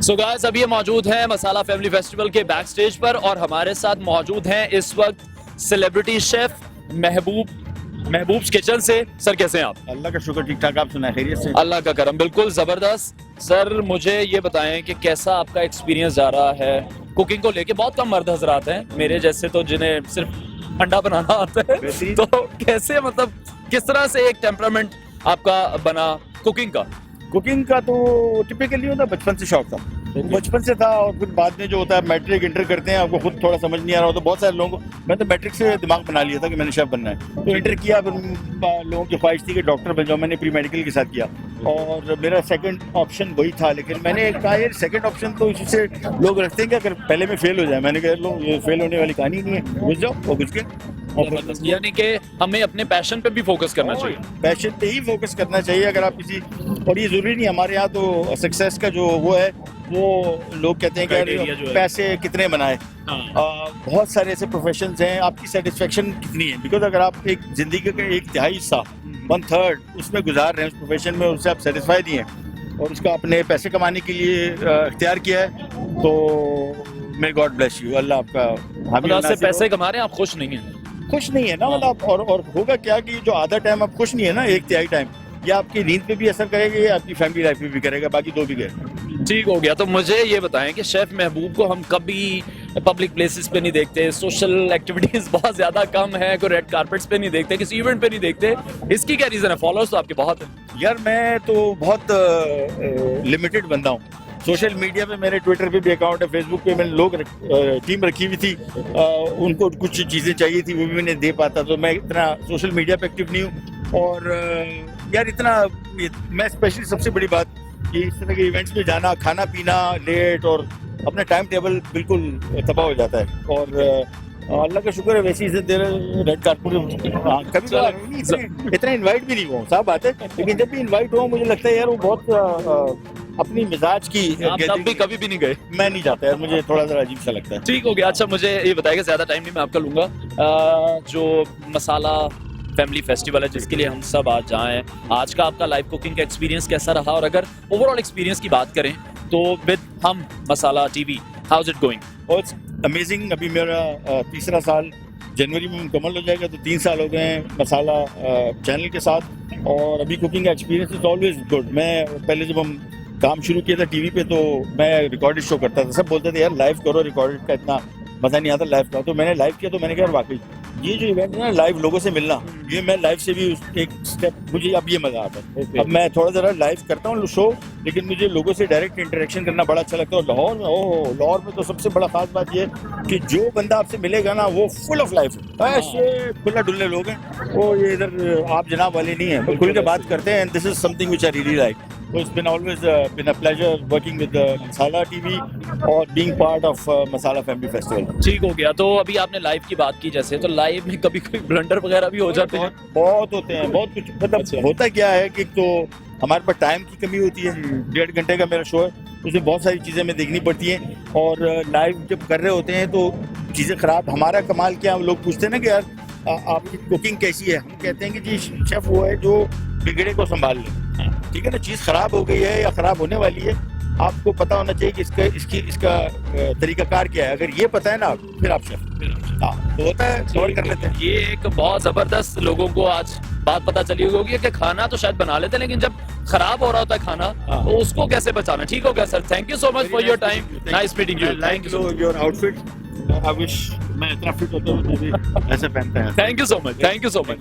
So guys अभी ये मौजूद हैं मसाला फैमिली फेस्टिवल के बैक स्टेज पर और हमारे साथ मौजूद हैं इस वक्त सेलिब्रिटी शेफ महबूब्स किचन से। सर कैसे हैं आप? अल्लाह का शुक्र, ठीक ठाक। आप सुनाए खैरियत से? अल्लाह का करम, बिल्कुल जबरदस्त। सर मुझे ये बताएं कि कैसा आपका एक्सपीरियंस जा रहा है कुकिंग को लेके? बहुत कम मर्द हजरात हैं मेरे जैसे तो जिन्हें सिर्फ अंडा बनाना आता है, तो कैसे मतलब किस तरह से एक टेम्परामेंट आपका बना कुकिंग का? कुकिंग का तो टिपिकली होता, बचपन से शौक था, बचपन से था। और फिर बाद में जो होता है मैट्रिक इंटर करते हैं, आपको खुद थोड़ा समझ नहीं आ रहा हो तो बहुत सारे लोगों को, मैं तो मैट्रिक से दिमाग बना लिया था कि मैंने शेफ बनना है, तो इंटर किया। फिर लोगों की ख्वाहिश थी कि डॉक्टर बन जाओ, मैंने प्री मेडिकल के साथ किया और मेरा सेकंड ऑप्शन वही था। लेकिन मैंने कहा यार सेकंड ऑप्शन तो इससे लोग रखते हैं कि अगर पहले में फेल हो जाए, मैंने कहा लो ये फेल होने वाली कहानी नहीं है, घुस जाओ और घुस के। यानी कि हमें अपने पैशन पे भी फोकस करना चाहिए। पैशन पे ही फोकस करना चाहिए अगर आप किसी, और ये जरूरी नहीं, हमारे यहाँ तो सक्सेस का जो वो है वो लोग कहते हैं कि पैसे कितने बनाए। बहुत सारे ऐसे प्रोफेशंस हैं, आपकी सेटिस्फेक्शन कितनी है, बिकॉज अगर आप एक जिंदगी का एक तिहाई हिस्सा 1/3 उसमें गुजार रहे हैं उस प्रोफेशन में, उससे आप सेटिस्फाई नहीं है और उसका अपने पैसे कमाने के लिए इख्तियार किया है, तो मे गॉड ब्लेस यू, अल्लाह आपका मतलब से पैसे कमा रहे हैं, आप खुश नहीं हैं? खुश नहीं है ना, मतलब और होगा क्या कि जो आधा टाइम आप खुश नहीं है ना, एक तिहाई टाइम, ये आपकी नींद पे भी असर करेगा, ये आपकी फैमिली लाइफ पे भी करेगा, बाकी दो भी गए। ठीक हो गया। तो मुझे ये बताएं कि शेफ महबूब को हम कभी पब्लिक प्लेसेस पे नहीं देखते, सोशल एक्टिविटीज बहुत ज्यादा कम है, कोई रेड कारपेट्स पे नहीं देखते, किसी इवेंट पे नहीं देखते, इसकी क्या रीजन है? फॉलोअर्स तो आपके बहुत है। यार मैं तो बहुत लिमिटेड बंदा हूँ। सोशल मीडिया पे मेरे ट्विटर पे भी अकाउंट है, फेसबुक पे मैंने टीम रखी हुई थी, उनको कुछ चीज़ें चाहिए थी वो भी मैंने दे पाता, तो मैं इतना सोशल मीडिया पे एक्टिव नहीं हूँ। और यार इतना मैं स्पेशली सबसे बड़ी बात कि इस तरह के इवेंट्स में जाना, खाना पीना लेट और अपना टाइम टेबल बिल्कुल तबाह हो जाता है। और अल्लाह का शुक्र है वैसे इज्जत दे रहे रेड कारपेट कभी इतना इनवाइट भी नहीं हुआ, साफ बात है, लेकिन जब भी इनवाइट हुआ मुझे लगता है यार वो बहुत अपनी मिजाज की। आप तब भी कभी भी नहीं गए? मैं नहीं जाता यार, मुझे थोड़ा सा अजीब सा लगता है। ठीक हो गया। अच्छा मुझे ये बताइएगा, ज्यादा टाइम नहीं मैं आपका लूंगा, जो मसाला फैमिली फेस्टिवल है जिसके लिए हम सब आज जाएं, आज का आपका लाइव कुकिंग का एक्सपीरियंस कैसा रहा? और अगर ओवरऑल एक्सपीरियंस की बात करें तो विद हम Masala TV, how is it going? It's amazing. अभी मेरा तीसरा साल जनवरी में मुकम्मल हो जाएगा, तो 3 साल हो गए हैं मसाला चैनल के साथ, और अभी कुकिंग का एक्सपीरियंस इज ऑलवेज गुड। मैं पहले जब हम काम शुरू किया था टीवी पे तो मैं रिकॉर्डेड शो करता था, सब बोलते थे यार लाइव करो, रिकॉर्डेड का इतना मज़ा नहीं आता, लाइव का। तो मैंने लाइव किया तो मैंने कहा वाकई ये जो इवेंट है ना, लाइव लोगों से मिलना, ये मैं लाइव से भी एक स्टेप, मुझे अब ये मज़ा आता है। अब मैं थोड़ा ज़रा लाइव करता हूँ शो, लेकिन मुझे लोगों से डायरेक्ट इंटरेक्शन करना बड़ा अच्छा लगता है। और लाहौर में तो सबसे बड़ा खास बात ये कि जो बंदा आपसे मिलेगा ना वो फुल ऑफ लाइफ है, ऐसे खुला डुल्ले लोग हैं, वो ये इधर आप जनाब वाले नहीं है, खुल के बात करते हैं। And this is something which I really like. So it's been always been a pleasure working with Masala TV और being part of Masala Family Festival. ठीक हो गया। तो अभी आपने लाइव की बात की, जैसे तो लाइव में कभी कोई ब्लंडर वगैरह भी हो जाते हैं? बहुत होते हैं, बहुत कुछ। मतलब होता क्या है कि तो हमारे पास टाइम की कमी होती है, 1.5 घंटे का मेरा शो है, उसमें बहुत सारी चीज़ें हमें देखनी पड़ती हैं, और लाइव जब कर रहे होते हैं तो चीज़ें ख़राब। हमारा कमाल क्या, हम लोग पूछते हैं ना कि यार आपकी कुकिंग कैसी है, हम कहते हैं कि जी शेफ़ वो है जो बिगड़े को संभाल ले, ठीक है ना। चीज़ खराब हो गई है या खराब होने वाली है, आपको पता होना चाहिए कि इसका तरीकाकार क्या है। अगर ये पता है ना फिर आप शेफ, हाँ तो होता है, कवर कर लेते हैं। ये एक बहुत जबरदस्त लोगों को आज बात पता चली होगी कि खाना तो शायद बना लेते हैं, लेकिन जब खराब हो रहा होता है खाना तो उसको कैसे बचाना। ठीक हो गया sir, thank you so much for your time, nice meeting you. Thank you. Your outfit, I wish मैं इतना फिट होता हूँ ऐसे पहनता है। Thank you so much, thank you so much.